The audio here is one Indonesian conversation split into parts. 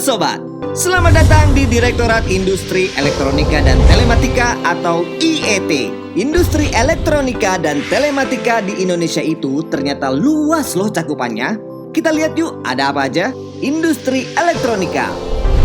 Sobat, selamat datang di Direktorat Industri Elektronika dan Telematika atau IET. Industri elektronika dan telematika di Indonesia itu ternyata luas loh cakupannya. Kita lihat yuk ada apa aja. Industri elektronika,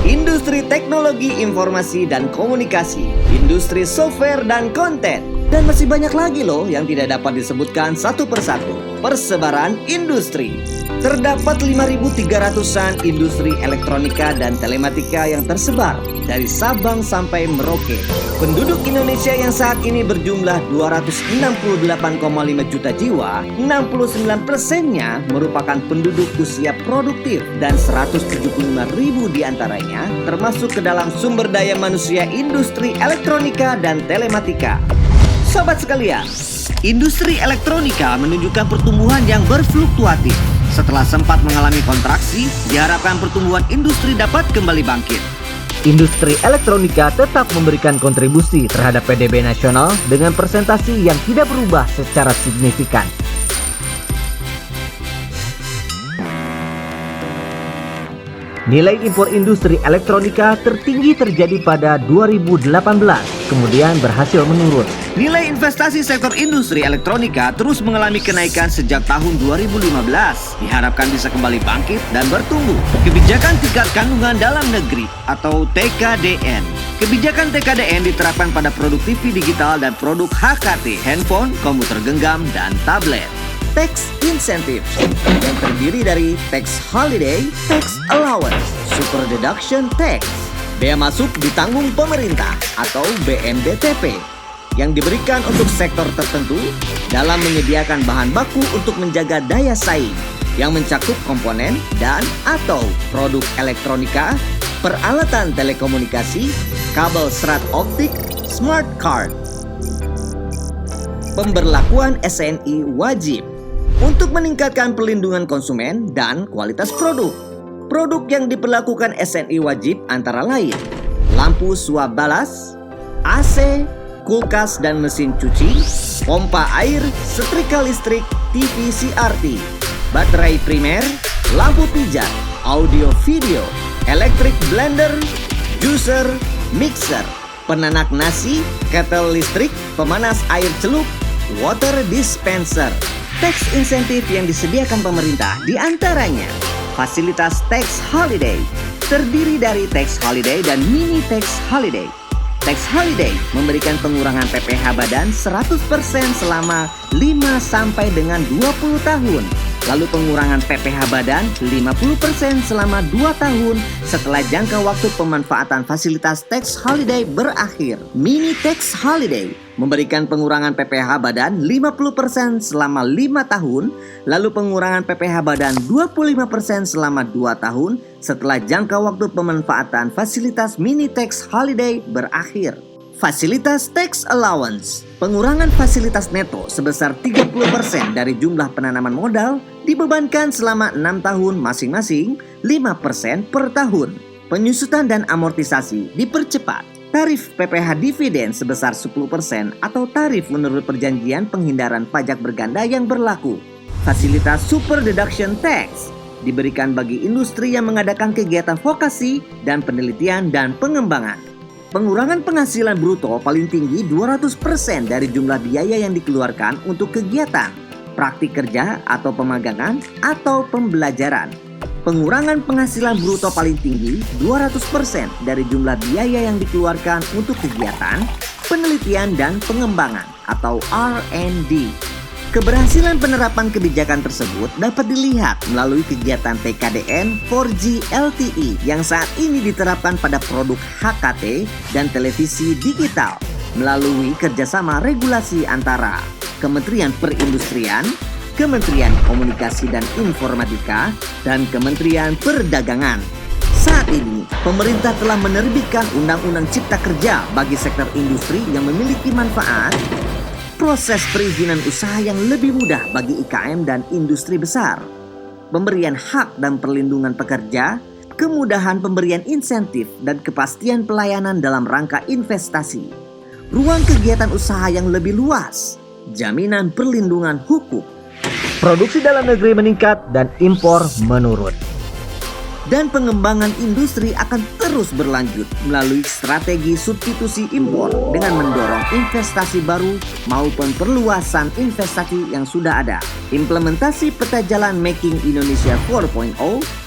industri teknologi informasi dan komunikasi, industri software dan konten, dan masih banyak lagi loh yang tidak dapat disebutkan satu persatu. Persebaran industri. Terdapat 5.300-an industri elektronika dan telematika yang tersebar dari Sabang sampai Merauke. Penduduk Indonesia yang saat ini berjumlah 268,5 juta jiwa, 69%-nya merupakan penduduk usia produktif dan 175.000 diantaranya termasuk ke dalam sumber daya manusia industri elektronika dan telematika. Sobat sekalian, industri elektronika menunjukkan pertumbuhan yang berfluktuatif. Setelah sempat mengalami kontraksi, diharapkan pertumbuhan industri dapat kembali bangkit. Industri elektronika tetap memberikan kontribusi terhadap PDB nasional dengan persentase yang tidak berubah secara signifikan. Nilai impor industri elektronika tertinggi terjadi pada 2018, kemudian berhasil menurun. Nilai investasi sektor industri elektronika terus mengalami kenaikan sejak tahun 2015. Diharapkan bisa kembali bangkit dan bertumbuh. Kebijakan tingkat kandungan dalam negeri atau TKDN. Kebijakan TKDN diterapkan pada produk TV digital dan produk HKT, handphone, komputer genggam, dan tablet. Tax incentive yang terdiri dari tax holiday, tax allowance, super deduction tax, bea masuk ditanggung pemerintah atau BMDTP yang diberikan untuk sektor tertentu dalam menyediakan bahan baku untuk menjaga daya saing yang mencakup komponen dan atau produk elektronika, peralatan telekomunikasi, kabel serat optik, smart card. Pemberlakuan SNI wajib untuk meningkatkan perlindungan konsumen dan kualitas produk. Produk yang diperlakukan SNI wajib antara lain lampu suap balas, AC, kulkas dan mesin cuci, pompa air, setrika listrik, TV CRT, baterai primer, lampu pijat, audio video, electric blender, juicer, mixer, penanak nasi, kettle listrik, pemanas air celup, water dispenser. Tax insentif yang disediakan pemerintah diantaranya fasilitas tax holiday, terdiri dari tax holiday dan mini tax holiday. Tax holiday memberikan pengurangan PPh badan 100% selama 5 sampai dengan 20 tahun. Lalu pengurangan PPh badan 50% selama 2 tahun setelah jangka waktu pemanfaatan fasilitas tax holiday berakhir. Mini tax holiday memberikan pengurangan PPh badan 50% selama 5 tahun, lalu pengurangan PPh badan 25% selama 2 tahun setelah jangka waktu pemanfaatan fasilitas mini tax holiday berakhir. Fasilitas tax allowance, pengurangan fasilitas neto sebesar 30% dari jumlah penanaman modal dibebankan selama 6 tahun masing-masing 5% per tahun. Penyusutan dan amortisasi dipercepat. Tarif PPh dividen sebesar 10% atau tarif menurut perjanjian penghindaran pajak berganda yang berlaku. Fasilitas super deduction tax diberikan bagi industri yang mengadakan kegiatan vokasi dan penelitian dan pengembangan. Pengurangan penghasilan bruto paling tinggi 200% dari jumlah biaya yang dikeluarkan untuk kegiatan, praktik kerja atau pemagangan atau pembelajaran. Pengurangan penghasilan bruto paling tinggi 200% dari jumlah biaya yang dikeluarkan untuk kegiatan, penelitian dan pengembangan atau R&D. Keberhasilan penerapan kebijakan tersebut dapat dilihat melalui kegiatan TKDN 4G LTE yang saat ini diterapkan pada produk HKT dan televisi digital melalui kerjasama regulasi antara Kementerian Perindustrian, Kementerian Komunikasi dan Informatika, dan Kementerian Perdagangan. Saat ini, pemerintah telah menerbitkan Undang-Undang Cipta Kerja bagi sektor industri yang memiliki manfaat proses perizinan usaha yang lebih mudah bagi IKM dan industri besar, pemberian hak dan perlindungan pekerja, kemudahan pemberian insentif dan kepastian pelayanan dalam rangka investasi, ruang kegiatan usaha yang lebih luas, jaminan perlindungan hukum. Produksi dalam negeri meningkat dan impor menurun. dan pengembangan industri akan terus berlanjut melalui strategi substitusi impor dengan mendorong investasi baru maupun perluasan investasi yang sudah ada, implementasi peta jalan Making Indonesia 4.0,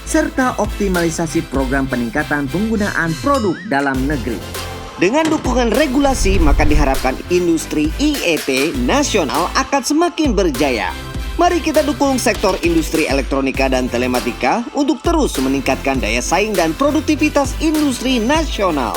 serta optimalisasi program peningkatan penggunaan produk dalam negeri. Dengan dukungan regulasi, maka diharapkan industri IET nasional akan semakin berjaya. Mari kita dukung sektor industri elektronika dan telematika untuk terus meningkatkan daya saing dan produktivitas industri nasional.